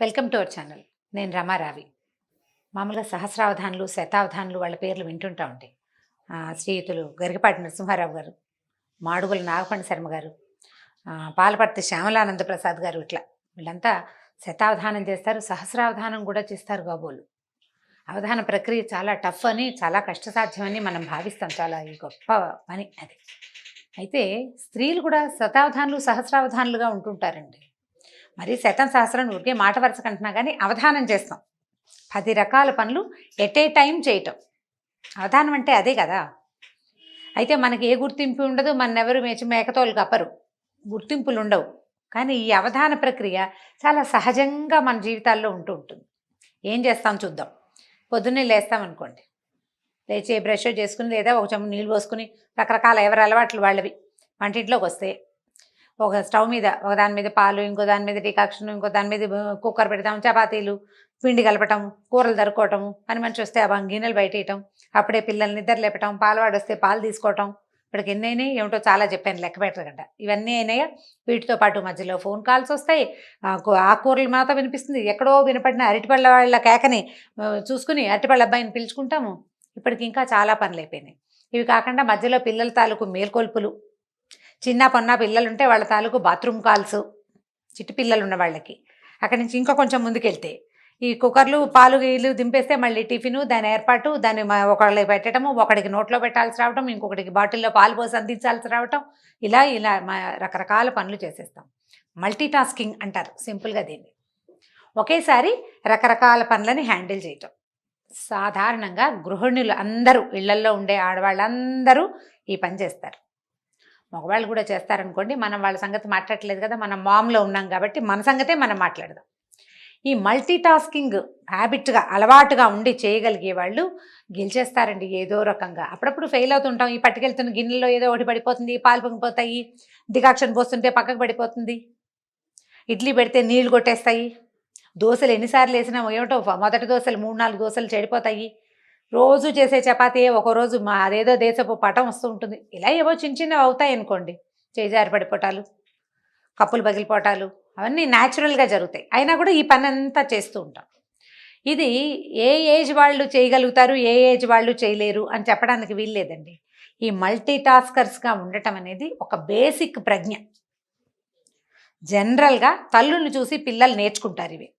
Welcome to our channel. నేను రమారావి. మామూలుగా సహస్రావధానులు, శతావధానులు వాళ్ళ పేర్లు వింటుంటా ఉంటాయి. శ్రీయుతులు గరికపాటి నరసింహారావు గారు, మాడుగుల నాగపండి శర్మ గారు, పాలపర్తి శ్యామలానంద ప్రసాద్ గారు, ఇట్లా వీళ్ళంతా శతావధానం చేస్తారు, సహస్రావధానం కూడా చేస్తారు కాబోలు. అవధాన ప్రక్రియ చాలా టఫ్ అని, చాలా కష్టసాధ్యమని మనం భావిస్తాం. చాలా ఈ గొప్ప పని అది. అయితే స్త్రీలు కూడా శతావధానులు, సహస్రావధానులుగా ఉంటుంటారండి. మరి శతం సహస్రం ఊరికే మాట వరుస కంటున్నా కానీ అవధానం చేస్తాం. 10 రకాల పనులు ఎట్ ఏ టైం చేయటం. అవధానం అంటే అదే కదా. అయితే మనకి ఏ గుర్తింపు ఉండదు, మనెవరు మేకతోలు కప్పరు, గుర్తింపులు ఉండవు. కానీ ఈ అవధాన ప్రక్రియ చాలా సహజంగా మన జీవితాల్లో ఉంటూ ఉంటుంది. ఏం చేస్తాం చూద్దాం. పొద్దున్నే లేస్తామనుకోండి, లేచి బ్రష్ చేసుకుని లేదా ఒక చెంబు నీళ్ళు పోసుకుని, రకరకాల ఎవరి అలవాట్లు వాళ్ళవి. వంటింట్లోకి వస్తే ఒక స్టవ్ మీద, ఒక దాని మీద పాలు, ఇంకో దాని మీద డికాక్షన్, ఇంకో దాని మీద కుక్కర్ పెడతాం, చపాతీలు, పిండి కలపటం, కూరలు తరుక్కోవటం, పని మనిషి వస్తే ఆ గిన్నెలు బయటేయటం, అప్పుడే పిల్లల్ని నిద్ర లేపటం, పాలవాడు వస్తే పాలు తీసుకోవటం. ఇప్పటికి ఎన్ని అయినాయి ఏమిటో చాలా చెప్పాను, లెక్క పెట్టకుండా. ఇవన్నీ అయినాయా? వీటితో పాటు మధ్యలో ఫోన్ కాల్స్ వస్తాయి, ఆకుకూరలు మాతో వినిపిస్తుంది, ఎక్కడో వినపడిన అరటిపళ్ళ వాళ్ళ కేకని చూసుకుని అరటిపళ్ళ అబ్బాయిని పిలుచుకుంటాము. ఇప్పటికి ఇంకా చాలా పనులు అయిపోయినాయి. ఇవి కాకుండా మధ్యలో పిల్లల తాలూకు మేల్కొల్పులు, చిన్న పొన్న పిల్లలుంటే వాళ్ళ తాలూకు బాత్రూమ్ కాల్స్, చిట్టి పిల్లలు ఉన్న వాళ్ళకి. అక్కడి నుంచి ఇంకా కొంచెం ముందుకెళ్తే ఈ కుక్కర్లు, పాలు గీలు దింపేస్తే మళ్ళీ టిఫిను, దాని ఏర్పాటు, దాన్ని ఒకళ్ళకి పెట్టడము, ఒకడికి నోట్లో పెట్టాల్సి రావటం, ఇంకొకటికి బాటిల్లో పాలు పోసి అందించాల్సి రావటం, ఇలా ఇలా రకరకాల పనులు చేసేస్తాం. మల్టీ టాస్కింగ్ అంటారు సింపుల్గా దీన్ని. ఒకేసారి రకరకాల పనులని హ్యాండిల్ చేయటం. సాధారణంగా గృహిణులు అందరూ, ఇళ్లల్లో ఉండే ఆడవాళ్ళందరూ ఈ పని చేస్తారు. మగవాళ్ళు కూడా చేస్తారనుకోండి, మనం వాళ్ళ సంగతి మాట్లాడలేదు కదా, మనం మామ్లో ఉన్నాం కాబట్టి మన సంగతే మనం మాట్లాడదాం. ఈ మల్టీ టాస్కింగ్ హ్యాబిట్గా, అలవాటుగా ఉండి చేయగలిగే వాళ్ళు గెలిచేస్తారండి ఏదో రకంగా. అప్పుడప్పుడు ఫెయిల్ అవుతుంటాం. ఈ పట్టుకెళ్తున్న గిన్నెలో ఏదో ఒకటి పడిపోతుంది, పాలు పొంగిపోతాయి, డికాక్షన్ పోస్తుంటే పక్కకు పడిపోతుంది, ఇడ్లీ పెడితే నీళ్లు కొట్టేస్తాయి, దోశలు ఎన్నిసార్లు వేసినా ఏమిటో మొదటి దోశలు 3-4 దోశలు చెడిపోతాయి, రోజు చేసే చపాతీ ఒకరోజు అదేదో దేశపు పటం వస్తూ ఉంటుంది. ఇలా ఏవో చిన్న చిన్నవి అవుతాయి అనుకోండి, చేజారి పడిపోవటాలు, కప్పులు పగిలిపోవటాలు, అవన్నీ న్యాచురల్గా జరుగుతాయి. అయినా కూడా ఈ పని అంతా చేస్తూ ఉంటాం. ఇది ఏ ఏజ్ వాళ్ళు చేయగలుగుతారు, ఏ ఏజ్ వాళ్ళు చేయలేరు అని చెప్పడానికి వీల్లేదండి. ఈ మల్టీ టాస్కర్స్గా ఉండటం అనేది ఒక బేసిక్ ప్రజ్ఞ. జనరల్గా తల్లుల్ని చూసి పిల్లలు నేర్చుకుంటారు ఇవి.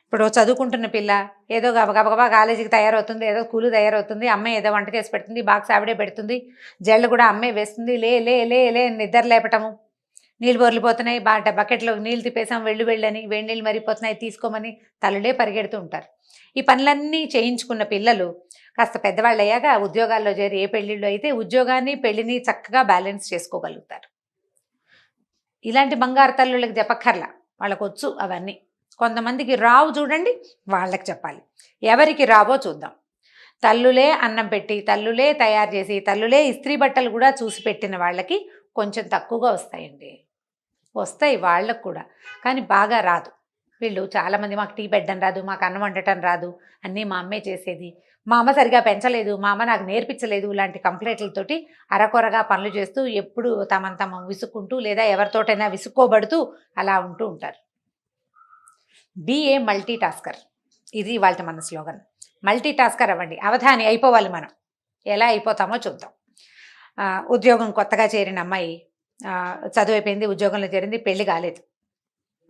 ఇప్పుడు చదువుకుంటున్న పిల్ల ఏదో గబగబా కాలేజీకి తయారవుతుంది, ఏదో స్కూలు తయారవుతుంది, అమ్మాయి ఏదో వంట చేసి పెడుతుంది, బాక్స్ ఆవిడే పెడుతుంది, జళ్ళు కూడా అమ్మాయి వేస్తుంది, లే లే లే లే నిద్ర లేపటము, నీళ్ళు బొర్లిపోతున్నాయి, బకెట్లో నీళ్ళు తిప్పేసాం, వెళ్ళని వేడి నీళ్ళు మరిగిపోతున్నాయి తీసుకోమని తల్లులే పరిగెడుతూ ఉంటారు. ఈ పనులన్నీ చేయించుకున్న పిల్లలు కాస్త పెద్దవాళ్ళు అయ్యాక ఉద్యోగాల్లో చేరి, ఏ పెళ్ళిళ్ళు అయితే ఉద్యోగాన్ని పెళ్ళిని చక్కగా బ్యాలెన్స్ చేసుకోగలుగుతారు. ఇలాంటి బంగారు తల్లుళ్ళకి చెప్పక్కర్లా, వాళ్ళకు వచ్చు అవన్నీ. కొంతమందికి రావు చూడండి, వాళ్ళకి చెప్పాలి. ఎవరికి రావో చూద్దాం. తల్లులే అన్నం పెట్టి, తల్లులే తయారు చేసి, తల్లులే ఇస్త్రీ బట్టలు కూడా చూసి పెట్టిన వాళ్ళకి కొంచెం తక్కువగా వస్తాయండి. వస్తాయి వాళ్ళకు కూడా, కానీ బాగా రాదు. వీళ్ళు చాలామంది మాకు టీ పెట్టడం రాదు, మాకు అన్నం వండటం రాదు, అన్నీ మా అమ్మే చేసేది, మా అమ్మ సరిగా పెంచలేదు, మా అమ్మ నాకు నేర్పించలేదు, ఇలాంటి కంప్లైంట్లతోటి అరకొరగా పనులు చేస్తూ ఎప్పుడు తమ విసుక్కుంటూ లేదా ఎవరితోటైనా విసుక్కోబడుతూ అలా ఉంటూ ఉంటారు. బీ ఏ మల్టీ టాస్కర్, ఇది వాళ్ళ మన స్లోగన్. మల్టీ టాస్కర్ అవ్వండి, అవధాని అయిపోవాలి. మనం ఎలా అయిపోతామో చూద్దాం. ఉద్యోగం కొత్తగా చేరిన అమ్మాయి చదువు అయిపోయింది, ఉద్యోగంలో చేరింది, పెళ్లి కాలేదు,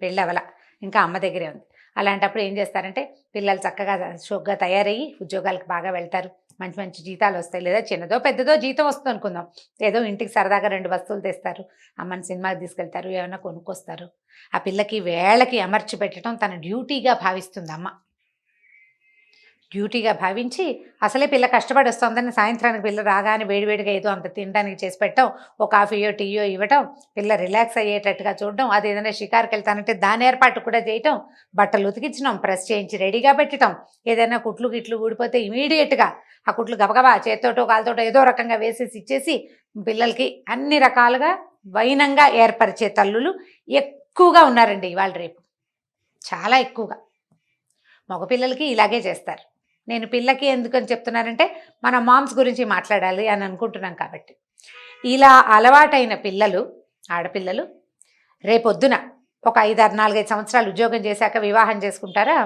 పెళ్ళి అవల, ఇంకా అమ్మ దగ్గరే ఉంది. అలాంటప్పుడు ఏం చేస్తారంటే, పిల్లలు చక్కగా షోక్గా తయారయ్యి ఉద్యోగాలకు బాగా వెళ్తారు, మంచి మంచి జీతాలు వస్తాయి, లేదా చిన్నదో పెద్దదో జీతం వస్తుంది అనుకుందాం, ఏదో ఇంటికి సరదాగా 2 వస్తువులు తెస్తారు, అమ్మని సినిమాకి తీసుకెళ్తారు, ఏమైనా కొనుక్కొస్తారు. ఆ పిల్లకి వేళకి అమర్చి పెట్టడం తన డ్యూటీగా భావిస్తుంది అమ్మ. డ్యూటీగా భావించి, అసలే పిల్ల కష్టపడి వస్తుందని సాయంత్రానికి పిల్ల రాగానే వేడివేడిగా ఏదో అంత తినడానికి చేసి పెట్టడం, ఓ కాఫీయో టీయో ఇవ్వటం, పిల్ల రిలాక్స్ అయ్యేటట్టుగా చూడడం, అది ఏదైనా షికారుకి వెళ్తానంటే దాని ఏర్పాటు కూడా చేయటం, బట్టలు ఉతికించడం, ప్రెస్ చేయించి రెడీగా పెట్టడం, ఏదైనా కుట్లు గిట్లు ఊడిపోతే ఇమీడియట్గా ఆ కుట్లు గబగబా చేత్తోటో కాలుతోటో ఏదో రకంగా వేసేసి ఇచ్చేసి పిల్లలకి అన్ని రకాలుగా వైనంగా ఏర్పరిచే తల్లులు ఎక్కువగా ఉన్నారండి ఇవాళ రేపు, చాలా ఎక్కువగా. మగపిల్లలకి ఇలాగే చేస్తారు. నేను పిల్లకి ఎందుకని చెప్తున్నానంటే, మన మామ్స్ గురించి మాట్లాడాలి అని అనుకుంటున్నాం కాబట్టి. ఇలా అలవాటైన పిల్లలు, ఆడపిల్లలు రేపొద్దున ఒక 4-5 సంవత్సరాలు ఉద్యోగం చేశాక వివాహం చేసుకుంటారా,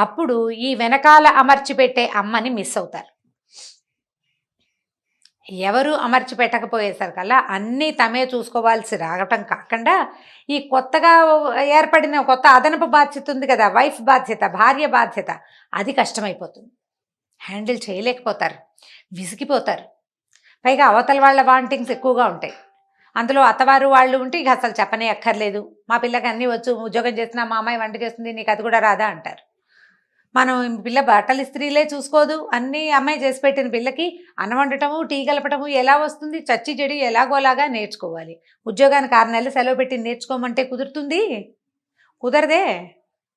అప్పుడు ఈ వెనకాల అమర్చి పెట్టే అమ్మని మిస్ అవుతారు. ఎవరు అమర్చి పెట్టకపోయేసరికల్లా అన్నీ తమే చూసుకోవాల్సి రావటం కాకుండా, ఈ కొత్తగా ఏర్పడిన కొత్త అదనపు బాధ్యత ఉంది కదా, వైఫ్ బాధ్యత, భార్య బాధ్యత, అది కష్టమైపోతుంది. హ్యాండిల్ చేయలేకపోతారు, విసిగిపోతారు. పైగా అవతల వాళ్ళ వాంటింగ్స్ ఎక్కువగా ఉంటాయి. అందులో అత్తవారు వాళ్ళు ఉంటే ఇక అసలు చెప్పనే అక్కర్లేదు. మా పిల్లకి అన్నీ వచ్చు, ఉద్యోగం చేస్తున్నా మా అమ్మాయి వంట చేస్తుంది, నీకు అది కూడా రాదా అంటారు. మనం పిల్ల బట్టలు ఇస్త్రీలే చూసుకోదు, అన్నీ అమ్మాయి చేసి పెట్టిన పిల్లకి అన్నం వండటము, టీ కలపటము ఎలా వస్తుంది? చచ్చి చెడి ఎలాగోలాగా నేర్చుకోవాలి. ఉద్యోగానికి 6 నెలలు సెలవు పెట్టి నేర్చుకోమంటే కుదురుతుంది? కుదరదే.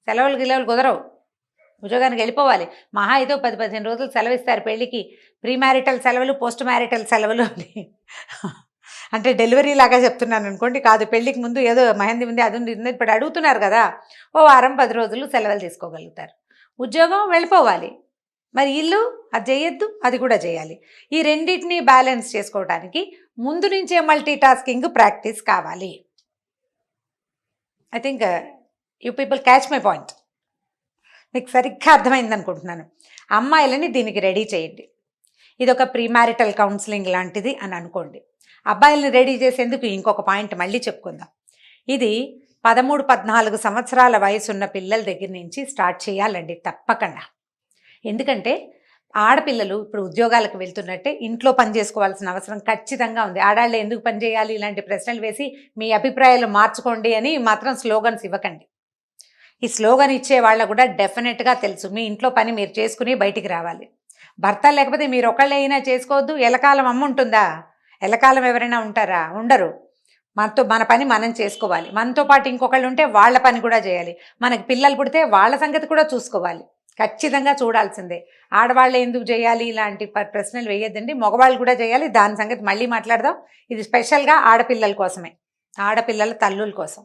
సెలవులు గిలవులు కుదరవు. ఉద్యోగానికి వెళ్ళిపోవాలి. మహా అయితే 10-15 రోజులు సెలవు ఇస్తారు పెళ్ళికి. ప్రీ మ్యారిటల్ సెలవులు, పోస్ట్ మ్యారిటల్ సెలవులు అని. అంటే డెలివరీ లాగా చెప్తున్నాను అనుకోండి, కాదు, పెళ్ళికి ముందు ఏదో మెహందీ ఉంది, అది ఉంది, ఇప్పుడు అడుగుతున్నారు కదా, ఓ వారం 10 రోజులు సెలవులు తీసుకోగలుగుతారు. ఉద్యోగం వెళ్ళిపోవాలి, మరి ఇల్లు అది చేయొద్దు, అది కూడా చేయాలి. ఈ రెండింటినీ బ్యాలెన్స్ చేసుకోవడానికి ముందు నుంచే మల్టీ టాస్కింగ్ ప్రాక్టీస్ కావాలి. I think you people catch my point. మీకు సరిగ్గా అర్థమైంది అనుకుంటున్నాను. అమ్మాయిలని దీనికి రెడీ చేయండి. ఇది ఒక ప్రీ మ్యారిటల్ కౌన్సిలింగ్ లాంటిది అని అనుకోండి. అబ్బాయిలని రెడీ చేసేందుకు ఇంకొక పాయింట్ మళ్ళీ చెప్పుకుందాం. ఇది 13-14 సంవత్సరాల వయసున్న పిల్లల దగ్గర నుంచి స్టార్ట్ చేయాలండి తప్పకుండా. ఎందుకంటే ఆడపిల్లలు ఇప్పుడు ఉద్యోగాలకు వెళ్తున్నట్టే ఇంట్లో పని చేసుకోవాల్సిన అవసరం ఖచ్చితంగా ఉంది. ఆడాళ్ళు ఎందుకు పని చేయాలి ఇలాంటి ప్రశ్నలు వేసి మీ అభిప్రాయాలు మార్చుకోండి అని మాత్రం స్లోగన్స్ ఇవ్వకండి. ఈ స్లోగన్ ఇచ్చే వాళ్ళకు కూడా డెఫినెట్గా తెలుసు మీ ఇంట్లో పని మీరు చేసుకుని బయటికి రావాలి. భర్త లేకపోతే మీరు ఒకళ్ళే అయినా చేసుకోవద్దు. ఎలకాలం అమ్మ ఉంటుందా? ఎలకాలం ఎవరైనా ఉంటారా? ఉండరు. మన పని మనం చేసుకోవాలి. మనతో పాటు ఇంకొకళ్ళు ఉంటే వాళ్ళ పని కూడా చేయాలి. మనకి పిల్లలు పుడితే వాళ్ళ సంగతి కూడా చూసుకోవాలి. ఖచ్చితంగా చూడాల్సిందే. ఆడవాళ్ళు ఎందుకు చేయాలి ఇలాంటి ప్రశ్నలు వేయద్దండి, మగవాళ్ళు కూడా చేయాలి. దాని సంగతి మళ్ళీ మాట్లాడదాం. ఇది స్పెషల్గా ఆడపిల్లల కోసమే, ఆడపిల్లల తల్లుల కోసం.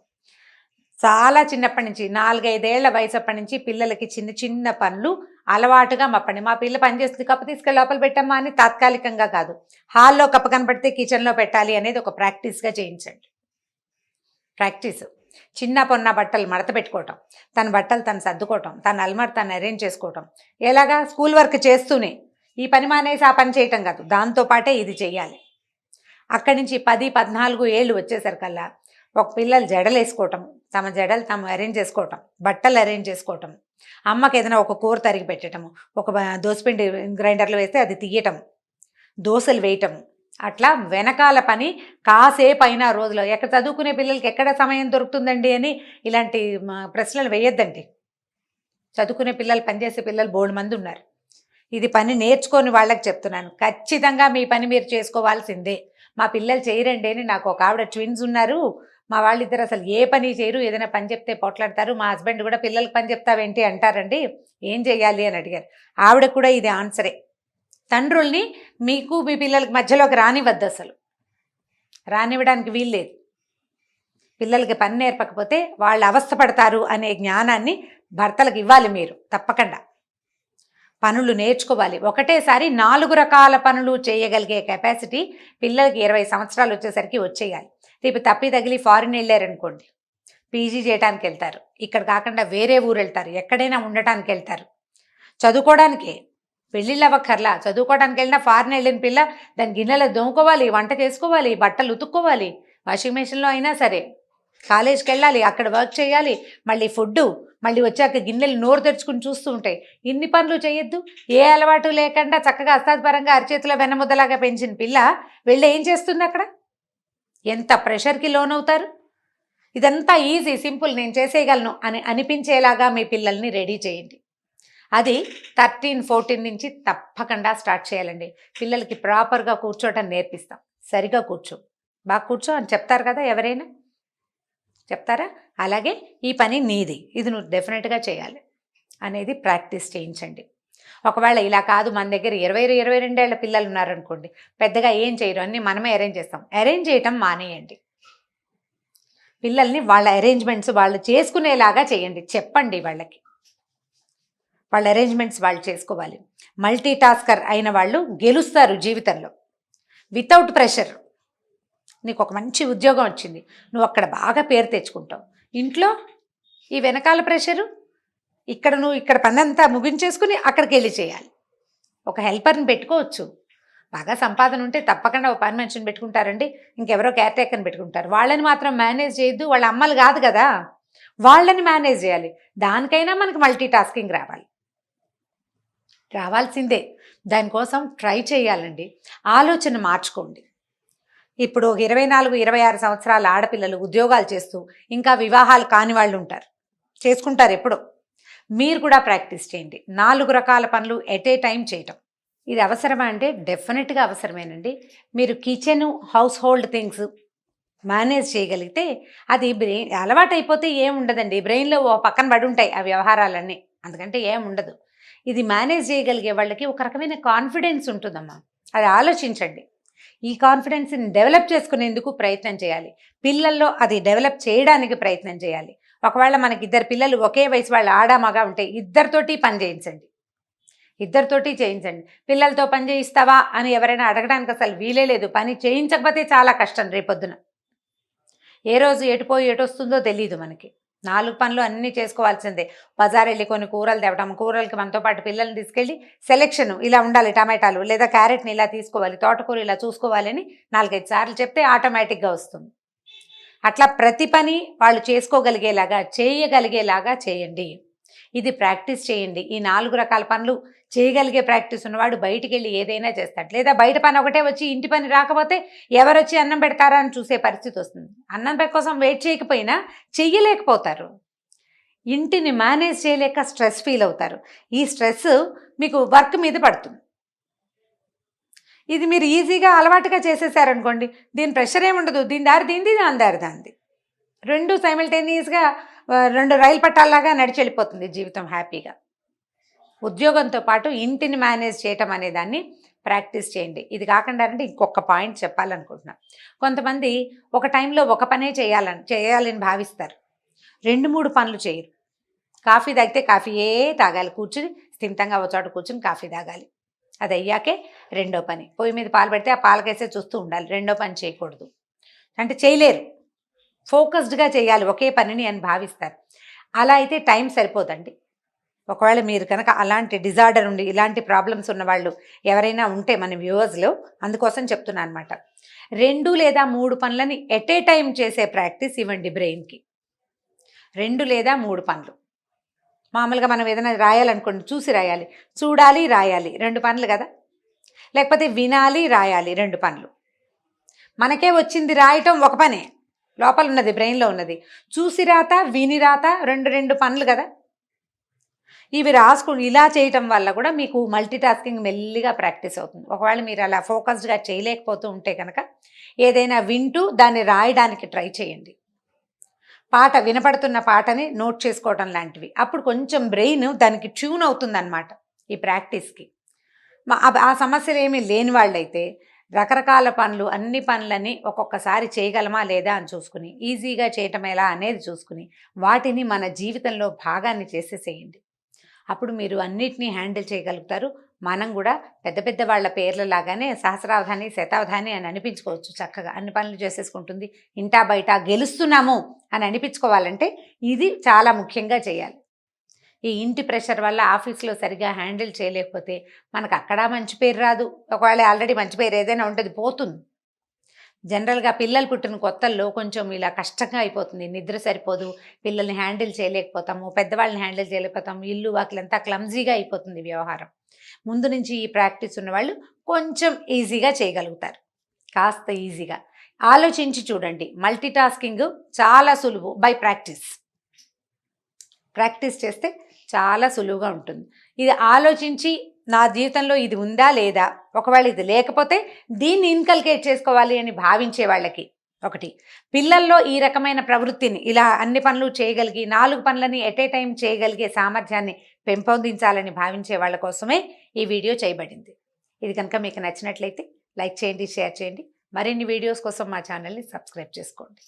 చాలా చిన్నప్పటి నుంచి 4-5 ఏళ్ల వయసు అప్పటి నుంచి పిల్లలకి చిన్న చిన్న పనులు అలవాటుగా మప్పండి. మా పిల్ల పని చేస్తుంది, కప్పు తీసుకెళ్ళి లోపల పెట్టమ్మా అని తాత్కాలికంగా కాదు, హాల్లో కప్పు కనపడితే కిచెన్లో పెట్టాలి అనేది ఒక ప్రాక్టీస్గా చేయించండి. ప్రాక్టీస్. చిన్న పొన్న బట్టలు మడత పెట్టుకోవటం, తన బట్టలు తను సర్దుకోవటం, తన అల్మార్ తను అరేంజ్ చేసుకోవటం. ఎలాగా? స్కూల్ వర్క్ చేస్తూనే. ఈ పని మానేసి ఆ పని చేయటం కాదు, దాంతోపాటే ఇది చెయ్యాలి. అక్కడి నుంచి 10-14 ఏళ్ళు వచ్చేసరికల్లా ఒక పిల్లలు జడలు వేసుకోవటం, తమ జడలు తాము అరేంజ్ చేసుకోవటం, బట్టలు అరేంజ్ చేసుకోవటం, అమ్మకి ఏదైనా ఒక కూర తరిగి పెట్టడము, ఒక దోసపిండి గ్రైండర్లో వేస్తే అది తీయటం, దోశలు వేయటం, అట్లా వెనకాల పని కాసేపు అయినా రోజులో. ఎక్కడ చదువుకునే పిల్లలకి ఎక్కడ సమయం దొరుకుతుందండి అని ఇలాంటి ప్రశ్నలు వేయొద్దండి. చదువుకునే పిల్లలు, పనిచేసే పిల్లలు బోల్డ్ మంది ఉన్నారు. ఇది పని నేర్చుకొని వాళ్ళకి చెప్తున్నాను. ఖచ్చితంగా మీ పని మీరు చేసుకోవాల్సిందే. మా పిల్లలు చేయరండి అని నాకు ఒక ఆవిడ ట్విన్స్ ఉన్నారు, మా వాళ్ళిద్దరు అసలు ఏ పని చేయరు, ఏదైనా పని చెప్తే పోట్లాడతారు. మా హస్బెండ్ కూడా పిల్లలకి పని చెప్తావేంటి అంటారండి, ఏం చేయాలి అని అడిగారు. ఆవిడ కూడా ఇది ఆన్సరే. తండ్రుల్ని మీకు మీ పిల్లలకి మధ్యలోకి రానివద్దు, అసలు రానివ్వడానికి వీల్లేదు. పిల్లలకి పని నేర్పకపోతే వాళ్ళు అవస్థపడతారు అనే జ్ఞానాన్ని భర్తలకు ఇవ్వాలి మీరు తప్పకుండా. పనులు నేర్చుకోవాలి. ఒకటేసారి 4 రకాల పనులు చేయగలిగే కెపాసిటీ పిల్లలకి 20 సంవత్సరాలు వచ్చేసరికి వచ్చేయాలి. రేపు తప్పి తగిలి ఫారిన్ వెళ్ళారనుకోండి, పీజీ చేయడానికి వెళ్తారు, ఇక్కడ కాకుండా వేరే ఊరు వెళ్తారు, ఎక్కడైనా ఉండటానికి వెళ్తారు, చదువుకోవడానికే. పెళ్ళిళ్ళు అవ్వక్కర్లా, చదువుకోవడానికి వెళ్ళినా ఫారిన్ వెళ్ళిన పిల్ల దాని గిన్నెలు దోముకోవాలి, వంట చేసుకోవాలి, బట్టలు ఉతుక్కోవాలి, వాషింగ్ మెషిన్లో అయినా సరే, కాలేజ్కి వెళ్ళాలి, అక్కడ వర్క్ చేయాలి, మళ్ళీ ఫుడ్డు, మళ్ళీ వచ్చాక గిన్నెలు నోరు తెరుచుకుని చూస్తూ ఉంటాయి. ఇన్ని పనులు చేయొద్దు. ఏ అలవాటు లేకుండా చక్కగా అస్తాద్పరంగా అరిచేతిలో వెన్నముద్దలాగా పెంచిన పిల్ల వెళ్ళి ఏం చేస్తుంది అక్కడ? ఎంత ప్రెషర్కి లోనవుతారు. ఇదంతా ఈజీ, సింపుల్, నేను చేసేయగలను అని అనిపించేలాగా మీ పిల్లల్ని రెడీ చేయండి. అది 13-14 నుంచి తప్పకుండా స్టార్ట్ చేయాలండి. పిల్లలకి ప్రాపర్గా కూర్చోవటం నేర్పిస్తాం. సరిగా కూర్చో, బాగా కూర్చో అని చెప్తారు కదా, ఎవరైనా చెప్తారా? అలాగే ఈ పని నీది, ఇది నువ్వు డెఫినెట్గా చేయాలి అనేది ప్రాక్టీస్ చేయించండి. ఒకవేళ ఇలా కాదు, మన దగ్గర 20-22 ఏళ్ల పిల్లలు ఉన్నారనుకోండి, పెద్దగా ఏం చేయరు, అన్నీ మనమే అరేంజ్ చేస్తాం. అరేంజ్ చేయటం మానేయండి. పిల్లల్ని వాళ్ళ అరేంజ్మెంట్స్ వాళ్ళు చేసుకునేలాగా చేయండి. చెప్పండి వాళ్ళకి, వాళ్ళ అరేంజ్మెంట్స్ వాళ్ళు చేసుకోవాలి. మల్టీ టాస్కర్ అయిన వాళ్ళు గెలుస్తారు జీవితంలో, వితౌట్ ప్రెషర్. నీకు ఒక మంచి ఉద్యోగం వచ్చింది, నువ్వు అక్కడ బాగా పేరు తెచ్చుకుంటావు. ఇంట్లో ఈ వెనకాల ప్రెషరు, ఇక్కడ నువ్వు ఇక్కడ పని అంతా ముగించేసుకుని అక్కడికి వెళ్ళి చేయాలి. ఒక హెల్పర్ని పెట్టుకోవచ్చు. బాగా సంపాదన ఉంటే తప్పకుండా ఒక పని మనిషిని పెట్టుకుంటారండి, ఇంకెవరో కేర్ టేకర్ని పెట్టుకుంటారు. వాళ్ళని మాత్రం మేనేజ్ చేయొద్దు, వాళ్ళ అమ్మలు కాదు కదా, వాళ్ళని మేనేజ్ చేయాలి. దానికైనా మనకి మల్టీ టాస్కింగ్ రావాల్సిందే. దానికోసం ట్రై చేయాలండి. ఆలోచన మార్చుకోండి. ఇప్పుడు 24-26 సంవత్సరాల ఆడపిల్లలు ఉద్యోగాలు చేస్తూ ఇంకా వివాహాలు కాని వాళ్ళు ఉంటారు, చేసుకుంటారు ఎప్పుడో. మీరు కూడా ప్రాక్టీస్ చేయండి. 4 రకాల పనులు ఎట్ ఏ టైం చేయటం. ఇది అవసరమా అంటే డెఫినెట్గా అవసరమేనండి. మీరు kitchen, house hold things manage చేయగలిగితే అది బ్రెయిన్ అలవాటు అయిపోతే ఏముండదండి. బ్రెయిన్లో ఓ పక్కన పడి ఉంటాయి ఆ వ్యవహారాలన్నీ, అందుకంటే ఏముండదు. ఇది మేనేజ్ చేయగలిగే వాళ్ళకి ఒక రకమైన కాన్ఫిడెన్స్ ఉంటుందమ్మా. అది ఆలోచించండి. ఈ కాన్ఫిడెన్స్ని డెవలప్ చేసుకునేందుకు ప్రయత్నం చేయాలి. పిల్లల్లో అది డెవలప్ చేయడానికి ప్రయత్నం చేయాలి. ఒకవేళ మనకి 2 పిల్లలు ఒకే వయసు వాళ్ళు ఆడామగా ఉంటే ఇద్దరితోటి పని చేయించండి. పిల్లలతో పని చేయిస్తావా అని ఎవరైనా అడగడానికి అసలు వీలే లేదు. పని చేయించకపోతే చాలా కష్టం రేపొద్దున. ఏ రోజు ఎటుపోయి ఎటొస్తుందో తెలియదు మనకి. 4 పనులు అన్నీ చేసుకోవాల్సిందే. బజార్ వెళ్ళి కొన్ని కూరలు తేవడం, కూరలకి మనతో పాటు పిల్లల్ని తీసుకెళ్ళి సెలెక్షన్ ఇలా ఉండాలి, టమాటాలు లేదా క్యారెట్ని ఇలా తీసుకోవాలి, తోటకూర ఇలా చూసుకోవాలి అని 4-5 సార్లు చెప్తే ఆటోమేటిక్గా వస్తుంది. అట్లా ప్రతి పని వాళ్ళు చేసుకోగలిగేలాగా చేయగలిగేలాగా చేయండి. ఇది ప్రాక్టీస్ చేయండి. ఈ 4 రకాల పనులు చేయగలిగే ప్రాక్టీస్ ఉన్నవాడు బయటికి వెళ్ళి ఏదైనా చేస్తాడు. లేదా బయట పని ఒకటే వచ్చి ఇంటి పని రాకపోతే ఎవరొచ్చి అన్నం పెడతారా అని చూసే పరిస్థితి వస్తుంది. అన్నం కోసం వెయిట్ చేయకపోయినా చెయ్యలేకపోతారు. ఇంటిని మేనేజ్ చేయలేక స్ట్రెస్ ఫీల్ అవుతారు. ఈ స్ట్రెస్ మీకు వర్క్ మీద పడుతుంది. ఇది మీరు ఈజీగా అలవాటుగా చేసేసారనుకోండి, దీని ప్రెషర్ ఏముండదు. దీని దారి దీనిది, దాని దారి దానిది. 2 సైమల్టేనియస్గా 2 రైలు పట్టాల్లాగా నడిచి వెళ్ళిపోతుంది జీవితం హ్యాపీగా. ఉద్యోగంతో పాటు ఇంటిని మేనేజ్ చేయటం అనే దాన్ని ప్రాక్టీస్ చేయండి. ఇది కాకుండా అంటే ఇంకొక పాయింట్ చెప్పాలనుకుంటున్నా. కొంతమంది ఒక టైంలో ఒక పనే చేయాలని భావిస్తారు. 2-3 పనులు చేయరు. కాఫీ తాగితే కాఫీయే తాగాలి, కూర్చుని స్థిమితంగా ఒక చోట కూర్చుని కాఫీ తాగాలి. అది అయ్యాకే రెండో పని. పొయ్యి మీద పాలు పెడితే ఆ పాలకేసే చూస్తూ ఉండాలి. రెండో పని చేయకూడదు అంటే చేయలేరు. ఫోకస్డ్గా చేయాలి ఒకే పనిని అని భావిస్తారు. అలా అయితే టైం సరిపోదండి. ఒకవేళ మీరు కనుక అలాంటి డిజార్డర్ ఉండి ఇలాంటి ప్రాబ్లమ్స్ ఉన్నవాళ్ళు ఎవరైనా ఉంటే మన వ్యూవర్స్లో, అందుకోసం చెప్తున్నా అనమాట. 2 లేదా 3 పనులని ఎట్ ఏ టైం చేసే ప్రాక్టీస్ ఇవ్వండి బ్రెయిన్కి. 2 లేదా 3 పనులు. మామూలుగా మనం ఏదైనా రాయాలనుకోండి, చూసి రాయాలి, చూడాలి, రాయాలి, 2 పనులు కదా. లేకపోతే వినాలి, రాయాలి, 2 పనులు. మనకే వచ్చింది రాయటం ఒక పనే, లోపల ఉన్నది బ్రెయిన్లో ఉన్నది. చూసి రాత, విని రాత, 2 పనులు కదా. ఇవి రాసుకుని ఇలా చేయటం వల్ల కూడా మీకు మల్టీ టాస్కింగ్ మెల్లిగా ప్రాక్టీస్ అవుతుంది. ఒకవేళ మీరు అలా ఫోకస్డ్గా చేయలేకపోతూ ఉంటే కనుక ఏదైనా వింటూ దాన్ని రాయడానికి ట్రై చేయండి. వినపడుతున్న పాటని నోట్ చేసుకోవటం లాంటివి. అప్పుడు కొంచెం బ్రెయిన్ దానికి ట్యూన్ అవుతుందన్నమాట ఈ ప్రాక్టీస్కి. ఆ సమస్యలు ఏమీ లేని వాళ్ళైతే రకరకాల పనులు, అన్ని పనులని ఒక్కొక్కసారి చేయగలమా లేదా అని చూసుకుని, ఈజీగా చేయటం ఎలా అనేది చూసుకుని వాటిని మన జీవితంలో భాగాన్ని చేసేసేయండి. అప్పుడు మీరు అన్నిటినీ హ్యాండిల్ చేయగలుగుతారు. మనం కూడా పెద్ద పెద్ద వాళ్ళ పేర్లలాగానే సహస్రావధాని, శతావధాని అని అనిపించుకోవచ్చు. చక్కగా అన్ని పనులు చేసేసుకుంటుంది. ఇంటా బయట గెలుస్తున్నాము అని అనిపించుకోవాలంటే ఇది చాలా ముఖ్యంగా చేయాలి. ఈ ఇంటి ప్రెషర్ వల్ల ఆఫీస్లో సరిగా హ్యాండిల్ చేయలేకపోతే మనకు అక్కడ మంచి పేరు రాదు. ఒకవేళ ఆల్రెడీ మంచి పేరు ఏదైనా ఉంటుంది, పోతుంది. జనరల్గా పిల్లలు పుట్టిన కొత్తల్లో కొంచెం ఇలా కష్టంగా అయిపోతుంది. నిద్ర సరిపోదు, పిల్లల్ని హ్యాండిల్ చేయలేకపోతాము, పెద్దవాళ్ళని హ్యాండిల్ చేయలేకపోతాము, ఇల్లు వాకిలంతా క్లమ్జీగా అయిపోతుంది వ్యవహారం. ముందు నుంచి ఈ ప్రాక్టీస్ ఉన్నవాళ్ళు కొంచెం ఈజీగా చేయగలుగుతారు. కాస్త ఈజీగా ఆలోచించి చూడండి. మల్టీ టాస్కింగ్ చాలా సులువు బై ప్రాక్టీస్ చేస్తే చాలా సులువుగా ఉంటుంది. ఇది ఆలోచించి నా జీవితంలో ఇది ఉందా లేదా, ఒకవేళ ఇది లేకపోతే దీన్ని ఇన్కల్కేట్ చేసుకోవాలి అని భావించే వాళ్ళకి ఒకటి. పిల్లల్లో ఈ రకమైన ప్రవృత్తిని ఇలా అన్ని పనులు చేయగలిగి 4 పనులని ఎట్ ఏ టైం చేయగలిగే సామర్థ్యాన్ని పెంపొందించాలని భావించే వాళ్ళ కోసమే ఈ వీడియో చేయబడింది. ఇది కనుక మీకు నచ్చినట్లయితే లైక్ చేయండి, షేర్ చేయండి. మరిన్ని వీడియోస్ కోసం మా ఛానల్ని సబ్స్క్రైబ్ చేసుకోండి.